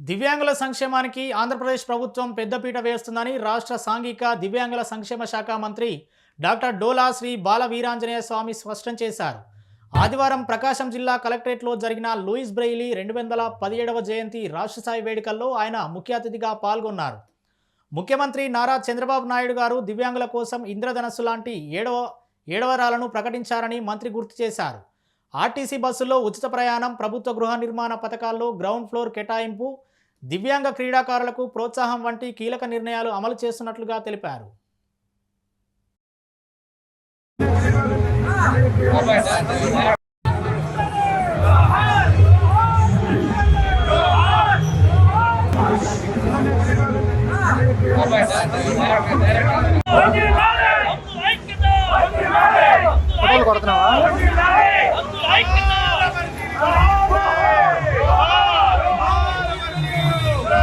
దివ్యాంగుల సంక్షేమానికి ఆంధ్రప్రదేశ్ ప్రభుత్వం పెద్దపీట వేస్తుందని రాష్ట్ర సాంఘిక దివ్యాంగుల సంక్షేమ శాఖ మంత్రి డాక్టర్ డోలా శ్రీ బాల వీరాంజనేయ స్వామి స్పష్టం చేశారు. ఆదివారం ప్రకాశం జిల్లా కలెక్టరేట్లో జరిగిన లూయిస్ బ్రెయిలీ 217వ జయంతి రాష్ట్ర స్థాయి వేడుకల్లో ఆయన ముఖ్య అతిథిగా పాల్గొన్నారు. ముఖ్యమంత్రి నారా చంద్రబాబు నాయుడు గారు దివ్యాంగుల కోసం ఇంద్రధనస్సు లాంటి ఏడవరాలను ప్రకటించారని మంత్రి గుర్తు చేశారు. ఆర్టీసీ బస్సుల్లో ఉచిత ప్రయాణం, ప్రభుత్వ గృహ నిర్మాణ పథకాల్లో గ్రౌండ్ ఫ్లోర్ కేటాయింపు, దివ్యాంగ క్రీడాకారులకు ప్రోత్సాహం వంటి కీలక నిర్ణయాలు అమలు చేస్తున్నట్లుగా తెలిపారు.